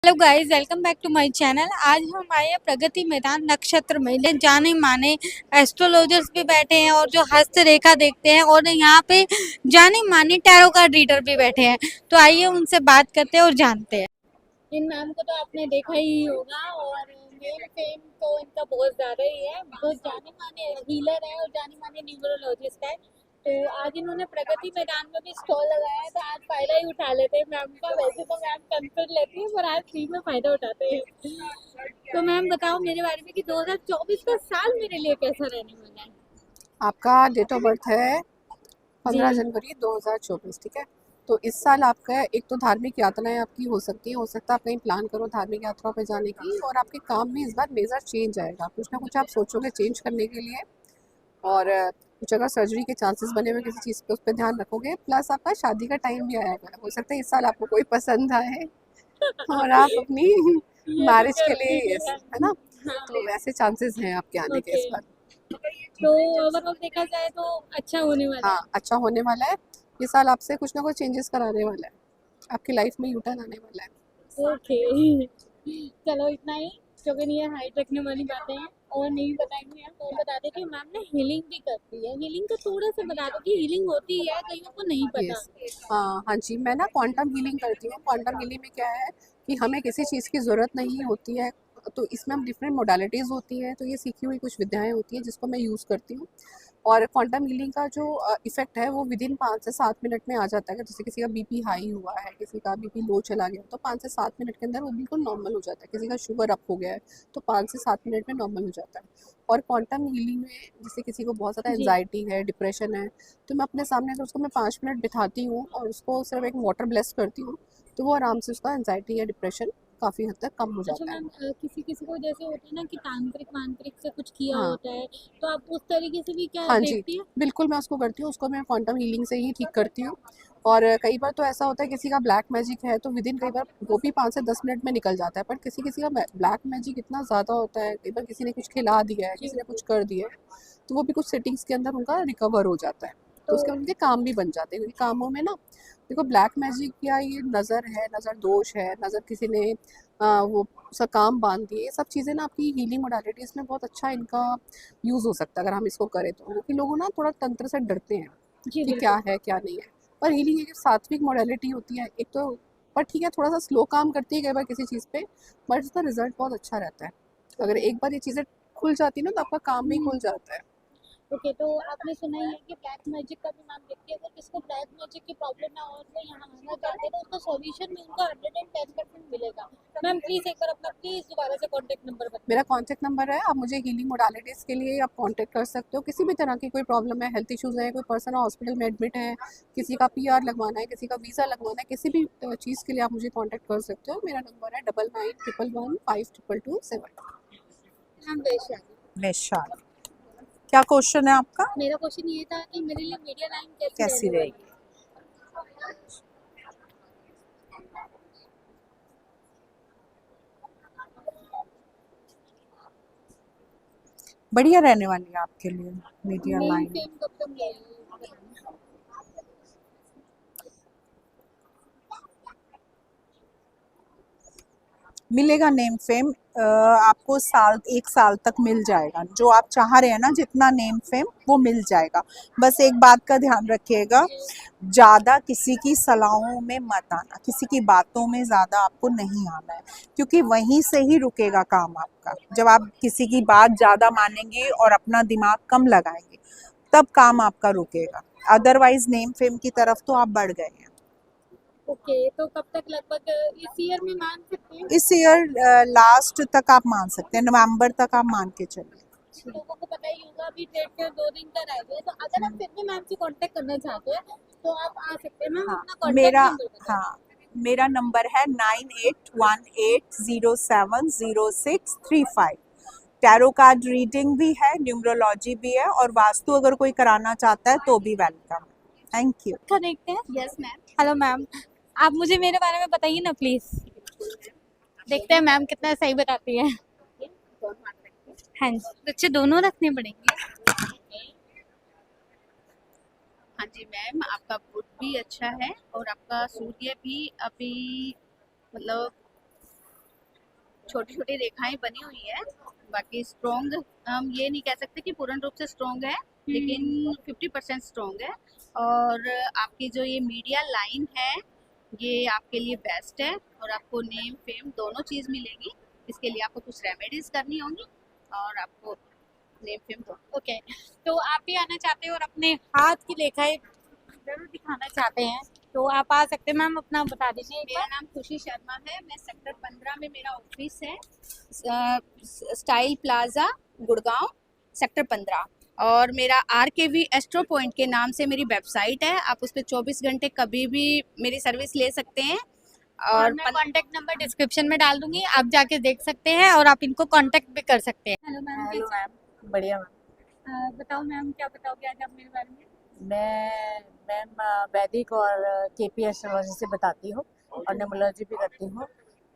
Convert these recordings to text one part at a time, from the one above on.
Hello guys, welcome back to my channel. आज हम आए हैं प्रगति मैदान नक्षत्र में। जाने माने एस्ट्रोलॉजर्स भी बैठे हैं और जो हस्त रेखा देखते हैं, और यहाँ पे जाने माने टैरो कार्ड रीडर भी बैठे हैं। तो आइए उनसे बात करते हैं और जानते हैं। इन मैम को तो आपने देखा ही होगा, और नेम फेम तो इनका बहुत ज्यादा ही है। बहुत जाने माने हीलर है और जाने माने न्यूमरोलॉजिस्ट है। तो आज इन्होंने प्रगति मैदान में भी स्टॉल लगाया है, तो आज फायदा ही उठा लेते हैं मैम का। वैसे तो मैम कंसल्ट लेती है, पर आज फ्री में फायदा उठाते हैं। तो मैम बताओ मेरे बारे में कि 2024 का साल मेरे लिए कैसा रहने वाला है। आपका डेट ऑफ बर्थ है 15 जी। जनवरी 2024, ठीक है। तो इस साल आपका एक तो धार्मिक यात्राएं आपकी हो सकती है, आप कहीं प्लान करो धार्मिक यात्रा पे जाने की, और आपके काम में इस बार मेजर चेंज आएगा। कुछ ना कुछ आप सोचोगे चेंज करने के लिए, और कुछ अगर सर्जरी के चांसेस बने हुए किसी चीज़ पे, उस पर ध्यान रखोगे। प्लस आपका शादी का टाइम भी आएगा, हो सकता है इस साल आपको कोई पसंद आए और आप अपनी ये तो मैरिज के लिए, जरूरी भी yes, है। है ना। हाँ। तो वैसे चांसेस हैं आपके आने के ओके। इस बार। तो ओवरऑल देखा जाए तो अच्छा होने वाला हाँ, है। अच्छा होने वाला है। ये साल आपसे कुछ ना कुछ चेंजेस कराने वाला है, आपकी लाइफ में यू टर्न आने वाला है। ओके। चलो इतना ही, क्योंकि ये हाइट रखने वाली बातें हैं। और नहीं बताएंगे हम, और बता दें कि मैम ने हीलिंग भी करती है। हीलिंग का थोड़ा सा बता दो कि हीलिंग होती है, कईयों को नहीं पता। यस, हाँ हाँ जी, मैं ना क्वांटम हीलिंग करती हूँ। क्वांटम हीलिंग में क्या है कि हमें किसी चीज़ की ज़रूरत नहीं होती है, तो इसमें हम डिफरेंट मोडालिटीज़ होती हैं, तो ये सीखी हुई कुछ विद्याएं होती हैं जिसको मैं यूज़ करती हूँ। और क्वांटम हीलिंग का जो इफेक्ट है वो विदिन 5 से 7 मिनट में आ जाता है। जैसे किसी का बीपी हाई हुआ है, किसी का बीपी लो चला गया, तो 5 से 7 मिनट के अंदर वो बिल्कुल नॉर्मल हो जाता है। किसी का शुगर अप हो गया है, तो 5 से 7 मिनट में नॉर्मल हो जाता है। और क्वांटम हीलिंग में जैसे किसी को बहुत ज़्यादा जी। एनजाइटी है, डिप्रेशन है, तो मैं अपने सामने अगर उसको मैं 5 मिनट बिठाती हूँ और उसको सिर्फ एक वाटर ब्लेस करती हूँ, तो वो आराम से उसका एनजाइटी या डिप्रेशन काफ़ी हद तक कम हो अच्छा जाता है। मैम, किसी किसी को जैसे होता है ना कि तांत्रिक मांत्रिक से कुछ किया हाँ होता है, तो आप उस तरीके से भी क्या हाँ जी, देखती है। बिल्कुल मैं उसको करती हूँ, उसको मैं क्वांटम हीलिंग से ही ठीक करती हूँ। और कई बार तो ऐसा होता है किसी का ब्लैक मैजिक है, तो विदिन कई बार वो भी 5 से 10 मिनट में निकल जाता है। पर किसी किसी का ब्लैक मैजिक इतना ज़्यादा होता है, कई बार किसी ने कुछ खिला दिया है, जी। किसी ने कुछ कर दिया है, तो वो भी कुछ सेटिंग्स के अंदर उनका रिकवर हो जाता है। तो तो उसके बाद उनके काम भी बन जाते हैं, क्योंकि कामों में ना देखो, ब्लैक मैजिक या ये नज़र है, नज़र दोष है, नज़र किसी ने वो उसका काम बांध दिए, ये सब चीज़ें ना आपकी हीलिंग मोडालिटीज़ में बहुत अच्छा इनका यूज़ हो सकता है अगर हम इसको करें तो। क्योंकि लोग ना थोड़ा तंत्र से डरते हैं जी कि क्या बिल्कुल। है क्या नहीं है। पर हीलिंग एक सात्विक मोडालिटी होती है एक तो। पर ठीक है, थोड़ा सा स्लो काम करती है कई बार किसी चीज़ पे, बट उसका रिजल्ट बहुत अच्छा रहता है। अगर ओके। एक बार ये चीज़ें खुल जाती है ना, तो आपका काम भी हम्म। खुल जाता है। ओके, तो आपने सुना ही है कि ब्लैक मैजिक का भी नाम देखिए, अगर किसको ब्लैक मैजिक की प्रॉब्लम ना हो और वो यहाँ आना चाहते हैं, तो उसका सॉल्यूशन भी उनको 110% मिलेगा। मैम प्लीज एक बार अपना प्लीज दोबारा से कॉन्टेक्ट नंबर बताइए। मेरा कॉन्टैक्ट नंबर है, आप मुझे हीलिंग मोडालिटीज़ के लिए आप कॉन्टैक्ट कर सकते हो। किसी भी तरह की कोई प्रॉब्लम है, हेल्थ इश्यूज़ है, कोई पर्सन हॉस्पिटल में एडमिट है, किसी का पीआर लगवाना है, किसी का वीज़ा लगवाना है, किसी भी चीज़ के लिए आप मुझे कॉन्टैक्ट कर सकते हो। मेरा नंबर है 9911152227। मैम बेशक। वैशाली। क्या क्वेश्चन है आपका? मेरा क्वेश्चन ये था कि मेरे लिए मीडिया लाइन कैसी कैसी रहने वाली रहेगी? है। बढ़िया रहने वाली है आपके लिए मीडिया नेम लाइन। फेम कब तक मिलेगी। मिलेगा नेम फेम, आपको एक साल तक मिल जाएगा। जो आप चाह रहे हैं ना, जितना नेम फेम वो मिल जाएगा। बस एक बात का ध्यान रखिएगा, ज़्यादा किसी की सलाहों में मत आना, किसी की बातों में ज़्यादा आपको नहीं आना है, क्योंकि वहीं से ही रुकेगा काम आपका। जब आप किसी की बात ज़्यादा मानेंगे और अपना दिमाग कम लगाएंगे, तब काम आपका रुकेगा। अदरवाइज नेम फेम की तरफ तो आप बढ़ गए हैं। ओके, तो कब तक लगभग इस ईयर में मान सकते हैं। इस ईयर लास्ट तक आप मान सकते हैं, नवंबर तक आप मान के चलिए। लोगों को पता ही होगा अभी डेट के 2 दिन का रह गया, तो अगर आप फिर भी मैम से कांटेक्ट करना चाहते हैं तो आप आ सकते हैं। मैम हाँ, अपना कांटेक्ट नंबर बताइए। हाँ, मेरा नंबर है 9818070635। टैरो कार्ड रीडिंग भी है, न्यूमरोलॉजी भी है, और वास्तु अगर कोई कराना चाहता है तो भी वेलकम। Thank you. अच्छा देखते हैं। Yes ma'am. हेलो मैम, आप मुझे मेरे बारे में बताइए ना प्लीज। देखते हैं मैम कितना सही बताती है। हाँ जी, बच्चे दोनों रखने पड़ेंगे। हाँ जी मैम, आपका बुध भी अच्छा है और आपका सूर्य भी अभी मतलब छोटी छोटी रेखाएं बनी हुई है। बाकी स्ट्रोंग हम ये नहीं कह सकते कि पूर्ण रूप से स्ट्रोंग है, लेकिन 50% स्ट्रोंग है। और आपकी जो ये मीडिया लाइन है ये आपके लिए बेस्ट है, और आपको नेम फेम दोनों चीज़ मिलेगी। इसके लिए आपको कुछ रेमेडीज करनी होंगी और आपको नेम फेम दोनों। ओके, तो आप भी आना चाहते हो और अपने हाथ की रेखाएं जरूर दिखाना चाहते हैं तो आप आ सकते हैं। मैम अपना बता दीजिए एक मेरा बार। नाम खुशी शर्मा है, मैं सेक्टर 15 में मेरा ऑफिस है, स्टाइल प्लाजा गुड़गांव सेक्टर 15। और मेरा RKV एस्ट्रो पॉइंट के नाम से मेरी वेबसाइट है, आप उस पर 24 घंटे कभी भी मेरी सर्विस ले सकते हैं। और मैं कांटेक्ट नंबर डिस्क्रिप्शन में डाल दूंगी, आप जाके देख सकते हैं और आप इनको कांटेक्ट भी कर सकते हैं। हेलो मैम, हेलो मैम, बढ़िया मैम। बताओ मैम, क्या बताओगे आज आप मेरे बारे में? मैं मैम वैदिक और KP एस्ट्रोलॉजी से बताती हूँ और न्यूमरोलॉजी भी करती हूँ।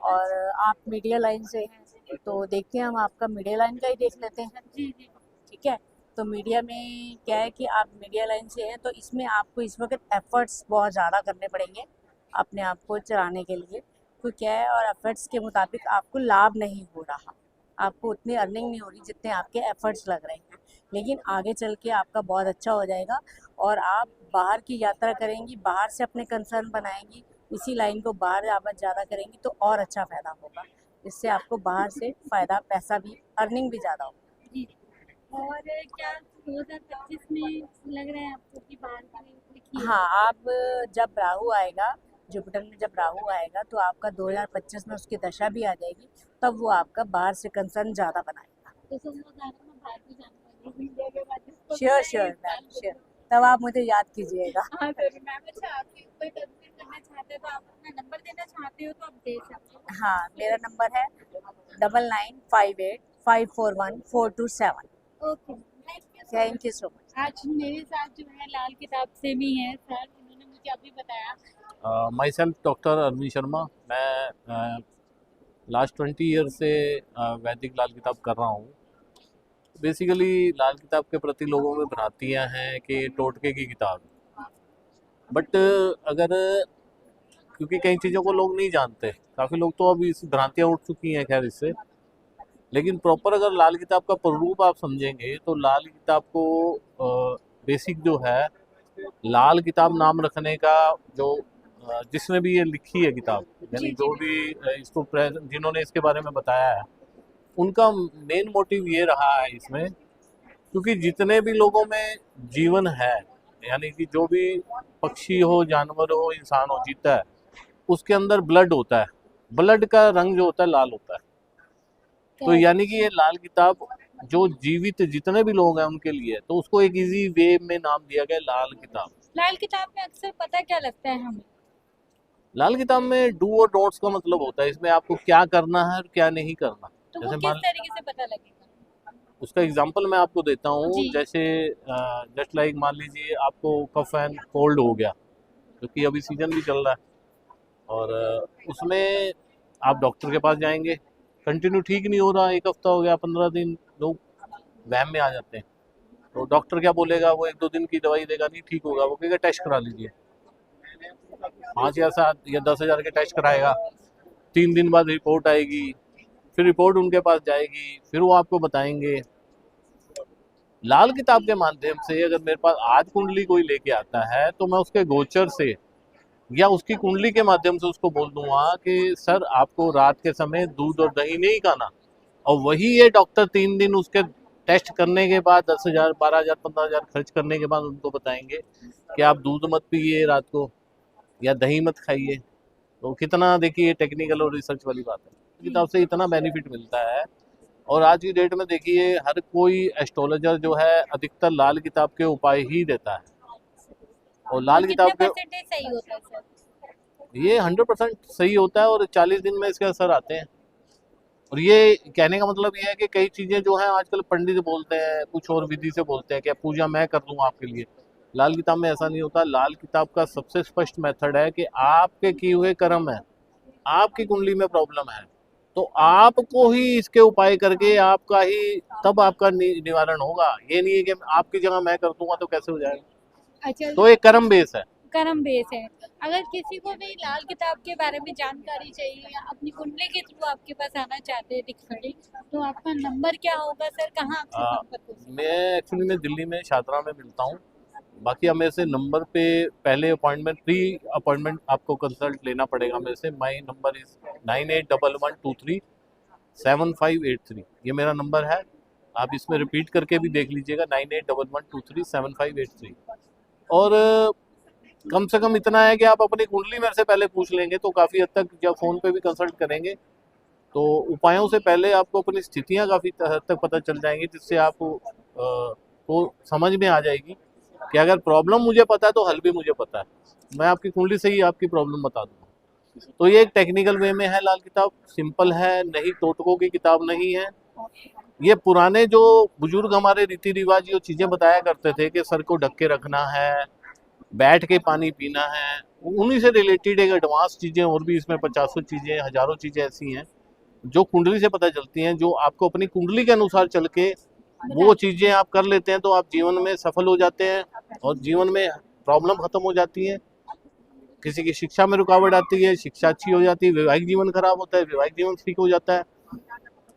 और आप मीडिया लाइन से हैं तो देखते हैं, हम आपका मीडिया लाइन का ही देख लेते हैं। जी जी। ठीक है, तो मीडिया में क्या है कि आप मीडिया लाइन से हैं तो इसमें आपको इस वक्त एफर्ट्स बहुत ज़्यादा करने पड़ेंगे अपने आप को चलाने के लिए। तो क्या है, और एफर्ट्स के मुताबिक आपको लाभ नहीं हो रहा, आपको उतनी अर्निंग नहीं हो रही जितने आपके एफर्ट्स लग रहे हैं। लेकिन आगे चल के आपका बहुत अच्छा हो जाएगा और आप बाहर की यात्रा करेंगी, बाहर से अपने कंसर्न बनाएंगी, इसी लाइन को बाहर ज़्यादा करेंगी तो और अच्छा फ़ायदा होगा। इससे आपको बाहर से फ़ायदा, पैसा भी, अर्निंग भी ज़्यादा होगी। जी। और क्या 2025 में लग रहा है आपको कि बाहर की लिखी? हाँ, आप जब राहु आएगा, जुपिटर में जब राहु आएगा तो आपका 2025 में उसकी दशा भी आ जाएगी, तब वो आपका बाहर से कंसर्न ज़्यादा बनाएगा। तो सब लोग जाना, मैं बाहर भी जाने वाली हूँ के बाद इसको श्योर श्योर मैम, श्योर। तब आप मुझे याद कीजिएगा। हाँ जरूर मैम। अच्छा, आप कोई तस्वीर करना चाहते हो तो आप अपना नंबर देना चाहते हो तो आप दे सकते हो। हाँ, मेरा नंबर है 9958541427। Okay, thank you so much. आज मेरे साथ जो है लाल किताब से भी हैं सर, उन्होंने मुझे अभी बताया। Myself doctor Arvind Sharma. मैं लास्ट 20 ईयर से वैदिक लाल किताब कर रहा हूँ। बेसिकली लाल किताब के प्रति लोगों में भ्रांतियाँ हैं कि टोटके की किताब, बट अगर क्योंकि कई चीज़ों को लोग नहीं जानते, काफ़ी लोग तो अब इस भ्रांतियाँ उठ चुकी हैं खैर इससे, लेकिन प्रॉपर अगर लाल किताब का स्वरूप आप समझेंगे तो लाल किताब को बेसिक जो है, लाल किताब नाम रखने का जो जिसने भी ये लिखी है किताब, यानी जो भी इसको जिन्होंने इसके बारे में बताया है, उनका मेन मोटिव ये रहा है इसमें, क्योंकि जितने भी लोगों में जीवन है, यानी कि जो भी पक्षी हो, जानवर हो, इंसान हो, जीता है, उसके अंदर ब्लड होता है। ब्लड का रंग जो होता है लाल होता है। तो यानी कि ये लाल किताब जो जीवित जितने भी लोग हैं उनके लिए, तो उसको एक इजी वे में नाम दिया गया लाल किताब। लाल किताब में अक्सर पता क्या लगता है हमें? लाल किताब में डू और डोंट्स का मतलब होता है, इसमें आपको क्या करना है और क्या नहीं करना। तो वो जैसे किस तरीके से पता लगेगा? उसका एग्जांपल मैं आपको देता हूँ। जी। जैसे जस्ट लाइक मान लीजिए आपको कफ एंड कोल्ड हो गया, क्योंकि अभी सीजन भी चल रहा है, और उसमें आप डॉक्टर के पास जाएंगे, कंटिन्यू ठीक नहीं हो रहा, 1 हफ्ता हो गया, 15 दिन, लोग वहम में आ जाते हैं। तो डॉक्टर क्या बोलेगा, वो 1-2 दिन की दवाई देगा, नहीं ठीक होगा, वो कहेगा टेस्ट करा लीजिए। 5 या 7 या 10 हज़ार के टेस्ट कराएगा, 3 दिन बाद रिपोर्ट आएगी, फिर रिपोर्ट उनके पास जाएगी, फिर वो आपको बताएंगे। लाल किताब के माध्यम से अगर मेरे पास आज कुंडली कोई लेके आता है तो मैं उसके गोचर से या उसकी कुंडली के माध्यम से उसको बोल दूंगा कि सर आपको रात के समय दूध और दही नहीं खाना, और वही ये डॉक्टर 3 दिन उसके टेस्ट करने के बाद 10,000, 12,000, 15,000 खर्च करने के बाद उनको बताएंगे कि आप दूध मत पीजिए रात को या दही मत खाइए। तो कितना देखिए टेक्निकल और रिसर्च वाली बात है। किताब से इतना बेनिफिट मिलता है, और आज की डेट में देखिए हर कोई एस्ट्रोलॉजर जो है अधिकतर लाल किताब के उपाय ही देता है, और लाल किताब के परसेंटेज सही होता है सर? ये 100% सही होता है, और 40 दिन में इसके असर आते हैं। और ये कहने का मतलब ये है कि कई चीज़ें जो हैं आजकल पंडित बोलते हैं, कुछ और विधि से बोलते हैं कि पूजा मैं कर दूंगा आपके लिए। लाल किताब में ऐसा नहीं होता। लाल किताब का सबसे स्पष्ट मेथड है कि आपके किए हुए कर्म है, आपकी कुंडली में प्रॉब्लम है, तो आपको ही इसके उपाय करके आपका ही तब आपका निवारण होगा। ये नहीं है कि आपकी जगह मैं कर दूंगा तो कैसे हो जाएगा। अच्छा, तो एक कर्म बेस है। कर्म बेस है। अगर किसी को भी लाल किताब के बारे में जानकारी चाहिए या अपनी कुंडली के थ्रू आपके पास आना चाहते हैं दिखड़ी, तो आपका नंबर क्या होगा सर, कहाँ आपसे आ, संपर्क हो सकते मैं एक्चुअली मैं दिल्ली में शादरा में मिलता हूँ। बाकी अब मेरे से नंबर पे पहले अपॉइंटमेंट प्री अपॉइंटमेंट आपको कंसल्ट लेना पड़ेगा मेरे से। My number is 9811237583। ये मेरा नंबर है, आप इसमें रिपीट करके भी देख लीजिएगा 9811237583। और कम से कम इतना है कि आप अपनी कुंडली मेरे से पहले पूछ लेंगे तो काफ़ी हद तक, जब फ़ोन पे भी कंसल्ट करेंगे तो उपायों से पहले आपको अपनी स्थितियां काफ़ी हद तक पता चल जाएंगी, जिससे आपको को समझ में आ जाएगी कि अगर प्रॉब्लम मुझे पता है तो हल भी मुझे पता है। मैं आपकी कुंडली से ही आपकी प्रॉब्लम बता दूंगा। तो ये एक टेक्निकल वे में है लाल किताब, सिंपल है, नहीं टोटकों की किताब नहीं है। ये पुराने जो बुजुर्ग हमारे रीति रिवाज जो चीज़ें बताया करते थे कि सर को ढक के रखना है, बैठ के पानी पीना है, उन्हीं से रिलेटेड एक एडवांस चीज़ें और भी इसमें 50 चीज़ें, हज़ारों चीज़ें ऐसी हैं जो कुंडली से पता चलती हैं, जो आपको अपनी कुंडली के अनुसार चल के वो चीज़ें आप कर लेते हैं तो आप जीवन में सफल हो जाते हैं और जीवन में प्रॉब्लम खत्म हो जाती है। किसी की शिक्षा में रुकावट आती है, शिक्षा अच्छी हो जाती है, वैवाहिक जीवन खराब होता है, वैवाहिक जीवन ठीक हो जाता है,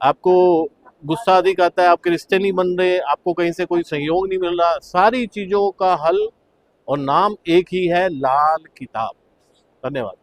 आपको गुस्सा अधिक आता है, आपके रिश्ते नहीं बन रहे, आपको कहीं से कोई सहयोग नहीं मिल रहा, सारी चीज़ों का हल और नाम एक ही है, लाल किताब। धन्यवाद।